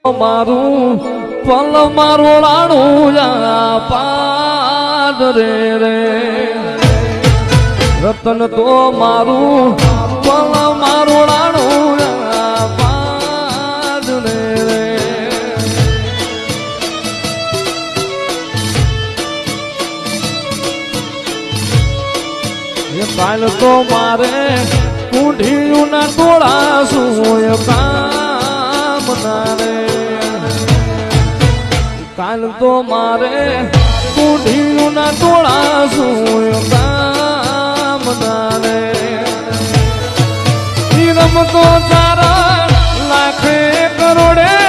મારું પલ મારું રાણું પાદ રે રતન તો મારું પલ મારું રાણું પાદ રે કાલ તો મારે કુંઢીયું ના ટોળા શું કામ ના રે કાલ તો મારે કુંઢીયું ના ટોળા શું કામ ના રે રમતો ચારા લાખે કરોડે